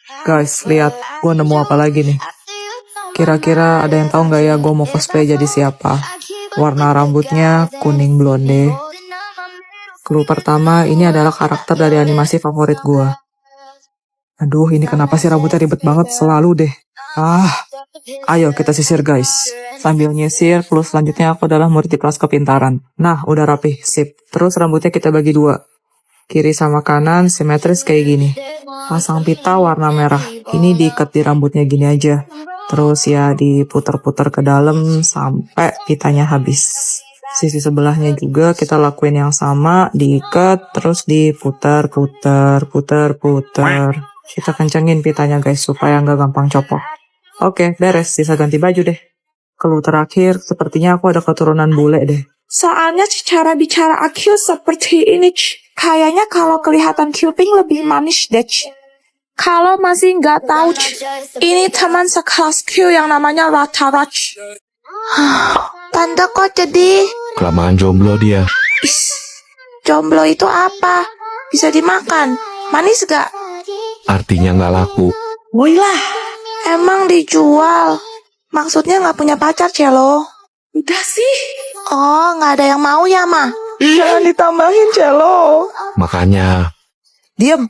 Guys, lihat, gue nemu apa lagi nih. Kira-kira ada yang tahu nggak ya gue mau cosplay jadi siapa? Warna rambutnya kuning blonde. Clue pertama, ini adalah karakter dari animasi favorit gue. Aduh, ini kenapa sih rambutnya ribet banget? Selalu deh. Ayo kita sisir guys. Sambil nyisir, clue selanjutnya aku adalah murid di kelas kepintaran. Nah, udah rapi, sip. Terus rambutnya kita bagi dua. Kiri sama kanan, simetris kayak gini. Pasang pita warna merah. Ini diikat di rambutnya gini aja. Terus ya diputer-puter ke dalam sampai pitanya habis. Sisi sebelahnya juga kita lakuin yang sama, diikat, terus diputer-puter, puter-puter. Kita kencengin pitanya guys, supaya nggak gampang copot. Oke, beres, sisa ganti baju deh. Clue terakhir, sepertinya aku ada keturunan bule deh. Soalnya cara bicara aku seperti ini, kayaknya kalau kelihatan kuping lebih manis deh. Kalau masih nggak tahu, ini teman sekelasku yang namanya Rata-Rach. Tante kok jadi? Kelamaan jomblo dia. Jomblo itu apa? Bisa dimakan? Manis gak? Artinya nggak laku. Woilah, emang dijual. Maksudnya nggak punya pacar, Celo? Udah sih. Oh, nggak ada yang mau ya, Ma? Jangan ditambahin, Celo. Makanya. Diem.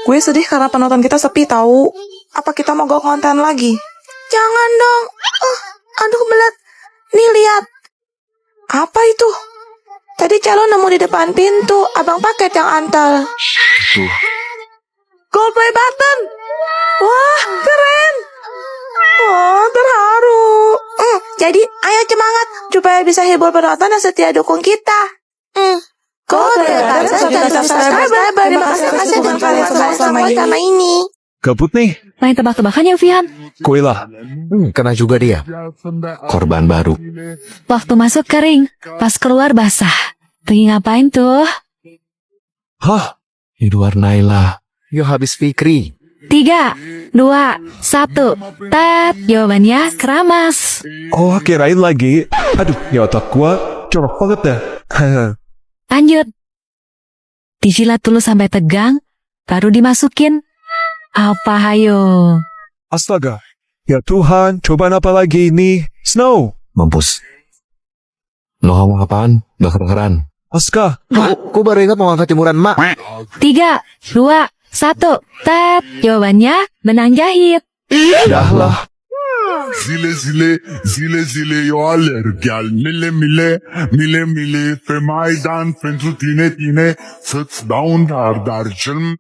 Gue sedih karena penonton kita sepi tahu. Apa kita mau go konten lagi? Jangan dong. Aduh, belat. Nih, lihat. Apa itu? Tadi Celo nemu di depan pintu. Abang paket yang antal. Itu. Gold play button. Wah, keren. Oh, terharu. Jadi, ayo semangat supaya bisa hibur penonton yang setia dukung kita. Gold play button, subscriber. Terima kasih dan kalian semua sama ini. Gabut nih. Main tebak-tebakan ya, Vian? Kuilah. Kena juga dia. Korban baru. Waktu masuk kering, pas keluar basah. Pergi ngapain tuh? Hah? Edward Naila. Yo habis Fikri. 3, 2, 1. Tet, jawabannya keramas. Oh, kirain lagi. Aduh, ya otak gua colok banget dah. Lanjut. Dijilat dulu sampai tegang, baru dimasukin. Apa hayo? Astaga. Ya Tuhan, cobaan apa lagi ini? Snow. Mampus. Lo ngomong apaan? Gak kedengeran. Aska. Aku baru ingat mau angkat jemuran mak. 3, 2, 1. Tet, jawabannya benang jahit. Dah lah. Zile zile yo alerg mile pe Maidan pentru tine să-ți dau un dar cel.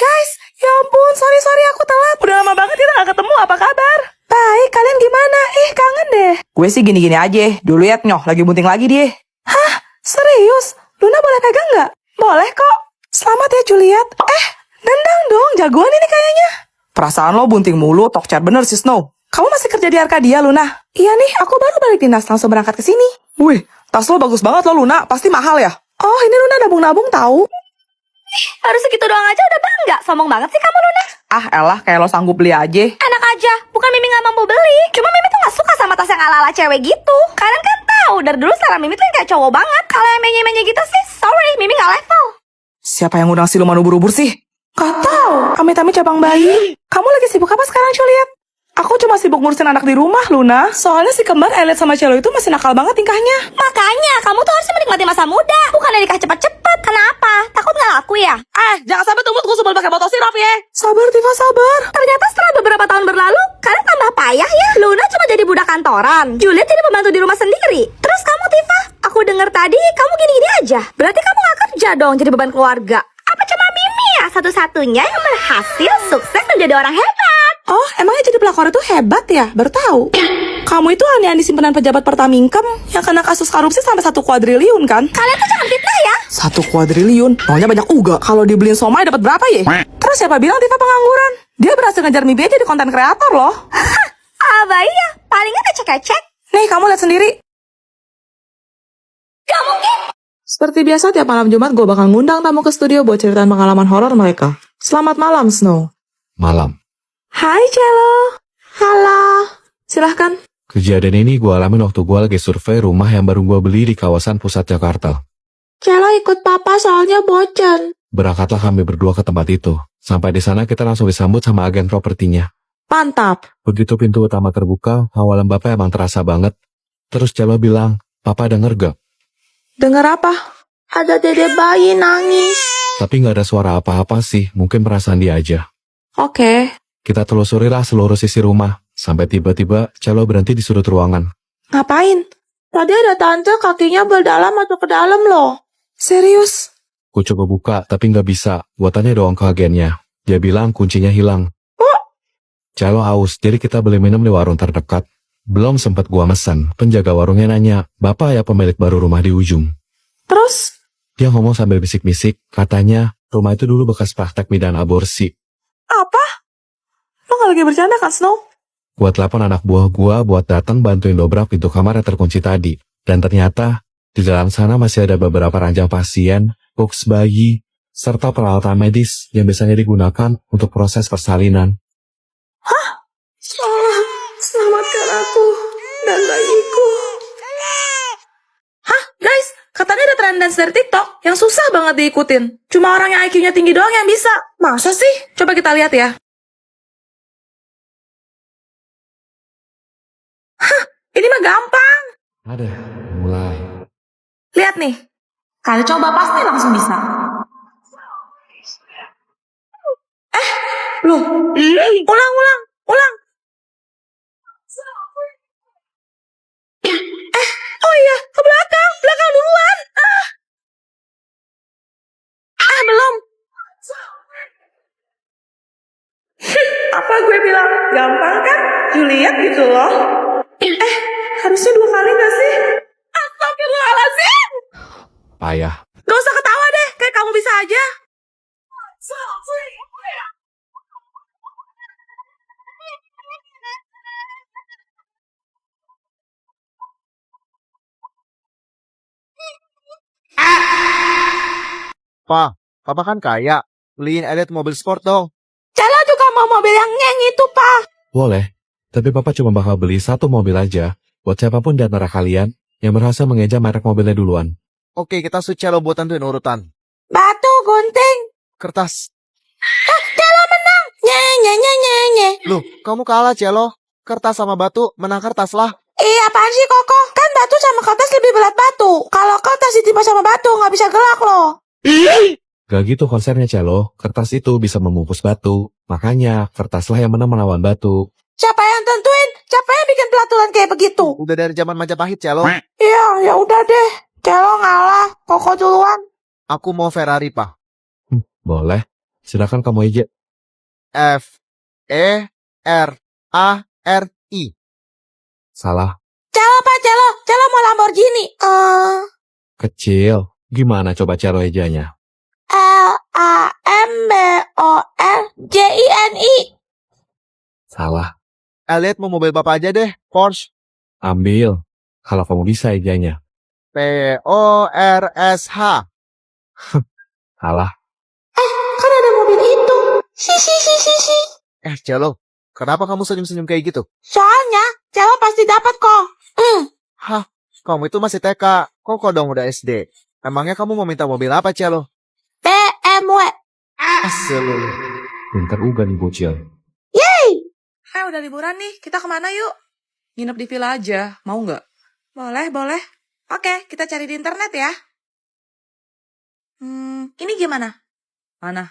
Guys, ya ampun, sorry aku telat. Udah lama banget kita gak ketemu, apa kabar? Baik, kalian gimana? Kangen deh. Gue sih gini-gini aja. Dulu ya nyoh, lagi bunting lagi dia. Hah? Serius? Luna boleh pegang gak? Boleh kok. Selamat ya Juliet. Nendang dong, jagoan ini kayaknya. Perasaan lo bunting mulu, tokcer bener sih Snow. Kamu masih kerja di Arkadia, Luna? Iya nih, aku baru balik dinas, langsung berangkat ke sini. Wih, tas lo bagus banget lo Luna, pasti mahal ya? Oh, ini Luna nabung-nabung tahu. Baru segitu doang aja udah bangga. Sombong banget sih kamu, Luna. Ah elah, kayak lo sanggup beli aja. Enak aja, bukan Mimi gak mampu beli. Cuma Mimi tuh gak suka sama tas yang ala-ala cewek gitu. Kalian kan tahu, dari dulu selera Mimi tuh yang kayak cowok banget. Kalau yang menye-menye gitu sih, sorry, Mimi gak level. Siapa yang ngundang siluman ubur-ubur sih? Gak tahu. Amit-amit cabang bayi. Kamu lagi sibuk apa sekarang, Juliet? Aku cuma sibuk ngurusin anak di rumah, Luna. Soalnya si kembar Elliot sama Celo itu masih nakal banget tingkahnya. Makanya, kamu tuh harusnya menikmati masa muda. Bukan nikah cepet-cepet. Kenapa? Takut gak laku ya? Jangan sampai tumbut sebelum pakai botol sirop ya. Sabar, Tifa, sabar. Ternyata setelah beberapa tahun berlalu, kalian tambah payah ya. Luna cuma jadi budak kantoran. Juliet jadi pembantu di rumah sendiri. Terus kamu, Tifa, aku denger tadi kamu gini-gini aja. Berarti kamu gak kerja dong jadi beban keluarga. Apa cuma Mimi ya satu-satunya yang berhasil sukses menjadi orang hebat? Oh, emangnya jadi pelakor itu hebat ya? Baru tahu. Kamu itu hanya di simpanan pejabat Pertamingkem yang kena kasus korupsi sampai 1 kuadriliun kan? Kalian tuh jangan fitnah ya. 1 kuadriliun, maunya banyak uga. Kalau dibeliin somai dapat berapa ya? Terus siapa bilang Tifa pengangguran? Dia berhasil ngejar mimpi aja di konten kreator loh. Abah iya, palingan ecek-ecek. Nih, kamu lihat sendiri. Gak mungkin. Seperti biasa, tiap malam Jumat gue bakal ngundang tamu ke studio buat ceritain pengalaman horor mereka. Selamat malam, Snow. Malam. Hai, Celo. Halo. Silahkan. Kejadian ini gue alamin waktu gue lagi survei rumah yang baru gue beli di kawasan pusat Jakarta. Celo ikut papa soalnya bocan. Berangkatlah kami berdua ke tempat itu. Sampai di sana kita langsung disambut sama agen propertinya. Mantap. Begitu pintu utama terbuka, hawalan Bapak emang terasa banget. Terus Cello bilang, Papa denger gak? Dengar apa? Ada dede bayi nangis. Tapi nggak ada suara apa-apa sih, mungkin perasaan dia aja. Oke. Kita telusurilah seluruh sisi rumah, sampai tiba-tiba Cello berhenti di sudut ruangan. Ngapain? Tadi ada tante kakinya berdalam masuk ke dalam loh. Serius? Ku coba buka, tapi nggak bisa. Gua tanya doang ke agennya. Dia bilang kuncinya hilang. Cello haus, jadi kita beli minum di warung terdekat. Belum sempat gua mesen, penjaga warungnya nanya, Bapak ya pemilik baru rumah di ujung. Terus? Dia ngomong sambil bisik-bisik, katanya rumah itu dulu bekas praktek bidan aborsi. Apa? Lo gak lagi bercanda kan, Snow? Gua telepon anak buah gua buat datang bantuin dobrak pintu kamar yang terkunci tadi. Dan ternyata, di dalam sana masih ada beberapa ranjang pasien, box bayi, serta peralatan medis yang biasanya digunakan untuk proses persalinan. Selamatkan aku dan bayiku. Hah, guys? Katanya ada tren dance dari TikTok yang susah banget diikutin. Cuma orang yang IQ-nya tinggi doang yang bisa. Masa sih? Coba kita lihat ya. Hah, ini mah gampang. Ada, mulai. Lihat nih. Kalian coba pasti langsung bisa. Loh, ulang. Oh iya, ke belakang duluan. Belum. Apa gue bilang gampang kan? Juliet gitu loh. Harusnya 2 kali gak sih? Astagfirullahaladzim. Payah. Gak usah ketawa deh, kayak kamu bisa aja. Papa kan kaya. Beliin Elliot mobil sport dong. Celo juga mau mobil yang nyeng itu, Pak. Boleh, tapi Papa cuma bakal beli 1 mobil aja, buat siapapun di antara kalian yang berhasil mengeja merek mobilnya duluan. Oke, kita switch Celo buat tentuin urutan. Batu, gunting. Kertas. Celo menang. Nye. Loh, kamu kalah Celo. Kertas sama batu, menang kertas lah. Apaan sih, Koko? Kan batu sama kertas lebih berat batu. Kalau kertas ditimpa sama batu, nggak bisa gelak loh. Gak gitu konsepnya Cello, kertas itu bisa membungkus batu, makanya kertaslah yang menang melawan batu. Siapa yang tentuin? Siapa yang bikin peraturan kayak begitu? Udah dari zaman Majapahit Celo. Iya, ya udah deh. Celo ngalah, Koko duluan. Aku mau Ferrari, Pak. Boleh, silakan kamu aja. F-E-R-A-R-I. Salah, Celo, Pak, Celo mau Lamborghini. kecil. Gimana coba Cello ejanya? Lamborghini. Salah, Elliot mau mobil Bapak aja deh, Porsche. ambil. Kalau kamu bisa ejanya. P-O-R-S-H. Salah, Kan ada mobil itu. Si. Celo, kenapa kamu senyum-senyum kayak gitu? Soalnya, Celo pasti dapat kok. Hah, kamu itu masih TK. Kok dong udah SD? Emangnya kamu mau minta mobil apa, Celo? BMW. Asal. pinter uga nih bocil. Udah liburan nih, kita kemana yuk? Nginep di villa aja, mau nggak? Boleh. Oke, kita cari di internet ya. Ini gimana? Mana?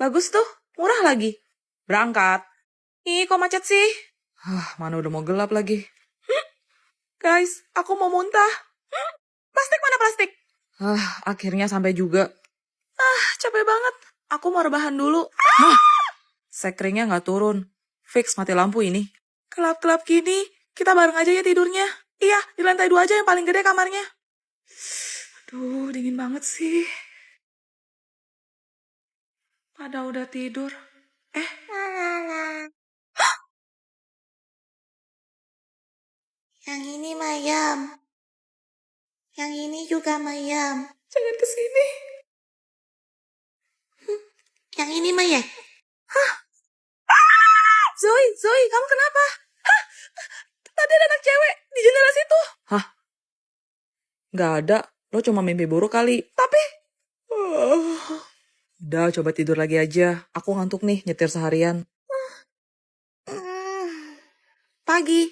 Bagus tuh, murah lagi. Berangkat. Ih, kok macet sih? Mana udah mau gelap lagi. Guys, aku mau muntah. Plastik mana plastik? Akhirnya sampai juga. Capek banget. Aku mau rebahan dulu. Sekringnya nggak turun. Fix mati lampu ini. Gelap-gelap gini, kita bareng aja ya tidurnya. Iya, di lantai 2 aja yang paling gede kamarnya. Aduh, dingin banget sih. Pada udah tidur. Yang ini mayam. Yang ini juga mayam. Jangan kesini. Yang ini mayam. Zoe, kamu kenapa? Tadi ada anak cewek di jendela situ. Nggak ada. Lo cuma mimpi buruk kali. Tapi... Udah, coba tidur lagi aja. Aku ngantuk nih, nyetir seharian. Pagi.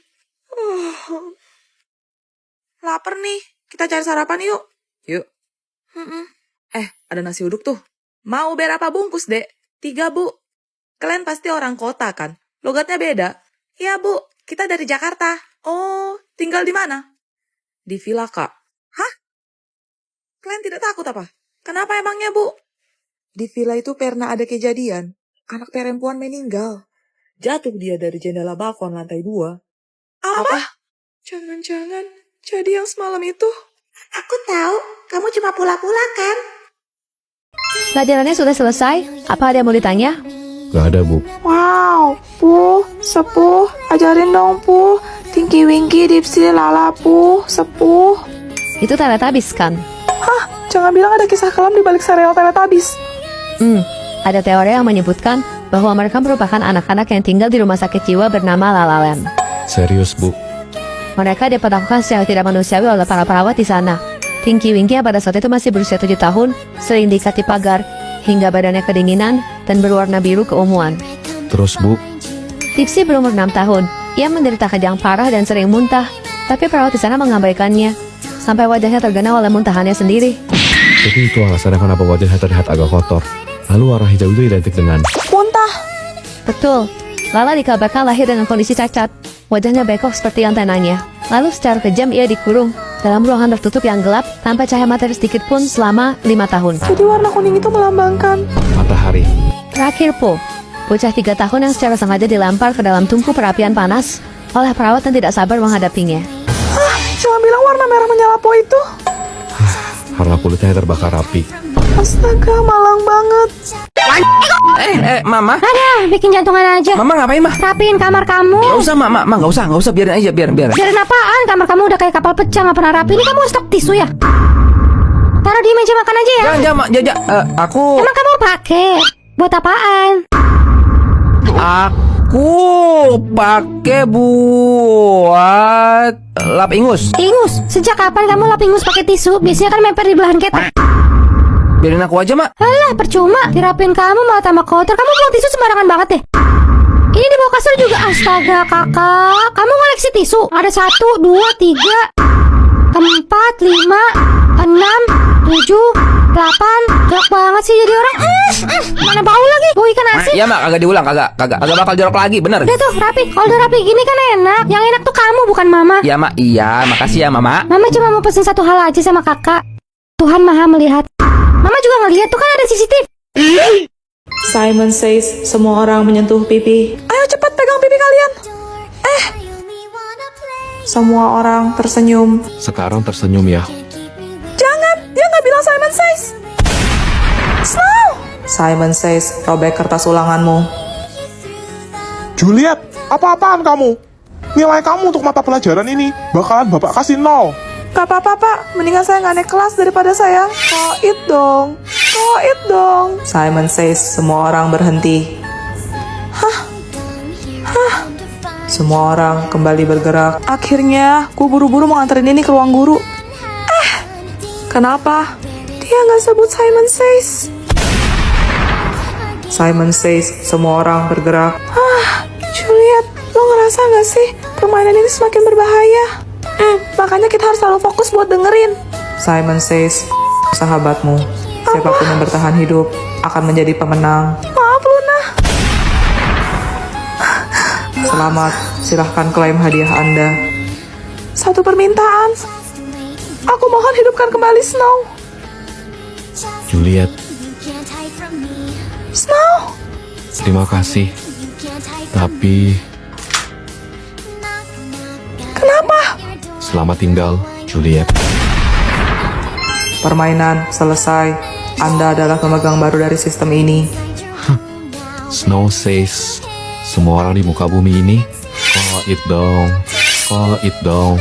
Lapar nih. Kita cari sarapan yuk. Yuk. Ada nasi uduk tuh. Mau berapa bungkus, Dek? 3, Bu. Kalian pasti orang kota, kan? Logatnya beda. Iya, Bu. Kita dari Jakarta. Oh, tinggal di mana? Di villa, Kak. Hah? Kalian tidak takut apa? Kenapa emangnya, Bu? Di villa itu pernah ada kejadian. Anak perempuan meninggal. Jatuh dia dari jendela balkon lantai 2. Apa? Jangan-jangan jadi yang semalam itu. Aku tahu. Kamu cuma pula-pula, kan? Pelajarannya sudah selesai? Apa ada yang mau ditanya? Gak ada, Bu. Wow, Puh, Sepuh, ajarin dong, Puh. Tinky Winky, Dipsy, Lala, Puh, Sepuh. Itu Teletubbies kan? Jangan bilang ada kisah kelam di balik serial Teletubbies. Ada teori yang menyebutkan bahwa mereka merupakan anak-anak yang tinggal di rumah sakit jiwa bernama La La Land. Serius, Bu. Mereka diperlakukan secara tidak manusiawi oleh para perawat di sana. Tinky Winky yang pada saat itu masih berusia 7 tahun, sering diikat di pagar, hingga badannya kedinginan dan berwarna biru keunguan. Terus, Bu, Dipsy berumur 6 tahun. Ia menderita kejang parah dan sering muntah, tapi perawat di sana mengabaikannya, sampai wajahnya tergenang oleh muntahannya sendiri. jadi itu alasannya kenapa wajahnya terlihat agak kotor. Lalu warna hijau itu identik dengan... Muntah. Betul, Lala dikabarkan lahir dengan kondisi cacat. Wajahnya bengkok seperti antenanya. Lalu secara kejam ia dikurung dalam ruangan tertutup yang gelap tanpa cahaya matahari sedikit pun selama 5 tahun. Jadi warna kuning itu melambangkan... matahari. Terakhir, Po, bocah 3 tahun yang secara sengaja dilempar ke dalam tungku perapian panas oleh perawat yang tidak sabar menghadapinya. Jangan bilang warna merah menyala, Po itu. Warna kulitnya terbakar rapi. Astaga, malang banget. Mama. Ada, bikin jantungan aja. Mama ngapain, Ma? Rapiin kamar kamu. Gak usah, Ma, gak usah, biarin aja, biarin. Biarin apaan? Kamar kamu udah kayak kapal pecah, gak pernah rapi. Ini kamu stok tisu ya? Taruh di meja makan aja ya. Jangan, Ma, aku... Emang kamu pakai? Buat apaan? Aku pakai buat lap ingus. Ingus? Sejak kapan kamu lap ingus pakai tisu? Biasanya kan memper di belahan ketek. Biarin aku aja, Ma. Alah, percuma. Dirapin kamu malah tambah kotor. Kamu buang tisu sembarangan banget deh. Ini di bawah kasur juga. Astaga, kakak. Kamu ngoleksi tisu? Ada 1, 2, 3, 4, 5, 6, 7, 8. Jorok banget sih jadi orang. Mana bau lagi? Bau ikan asin. Iya, Ma, kagak diulang, kagak bakal jorok lagi, bener. Udah tuh, rapi. Kalau udah rapi gini kan enak. Yang enak tuh kamu, bukan mama. Iya, Ma, iya, makasih ya, Mama. Mama cuma mau pesen satu hal aja sama kakak. Tuhan maha melihat. Mama juga ngelihat tuh kan ada CCTV. Simon says semua orang menyentuh pipi. Ayo cepat pegang pipi kalian. Semua orang tersenyum. Sekarang tersenyum ya. Jangan, dia nggak bilang Simon says. Snow. Simon says, robek kertas ulanganmu. Juliet, apa-apaan kamu? Nilai kamu untuk mata pelajaran ini bakalan Bapak kasih 0. Gak apa-apa, Pak. Mendingan saya nggak naik kelas daripada saya koit dong. Koit dong. Simon says, semua orang berhenti. Semua orang kembali bergerak. Akhirnya, gue buru-buru mau nganterin ini ke ruang guru. Kenapa? Dia nggak sebut Simon says. Simon says, semua orang bergerak. Juliet, lo ngerasa nggak sih permainan ini semakin berbahaya? Makanya kita harus selalu fokus buat dengerin. Simon says, sahabatmu, siapapun yang bertahan hidup akan menjadi pemenang. Maaf, Luna. Selamat, silahkan klaim hadiah Anda. Satu permintaan. Aku mohon hidupkan kembali Snow. Juliet, Snow. terima kasih. Tapi, Kenapa? selamat tinggal, Juliet. Permainan selesai. Anda adalah pemegang baru dari sistem ini. Snow says, semua orang di muka bumi ini, koit dong.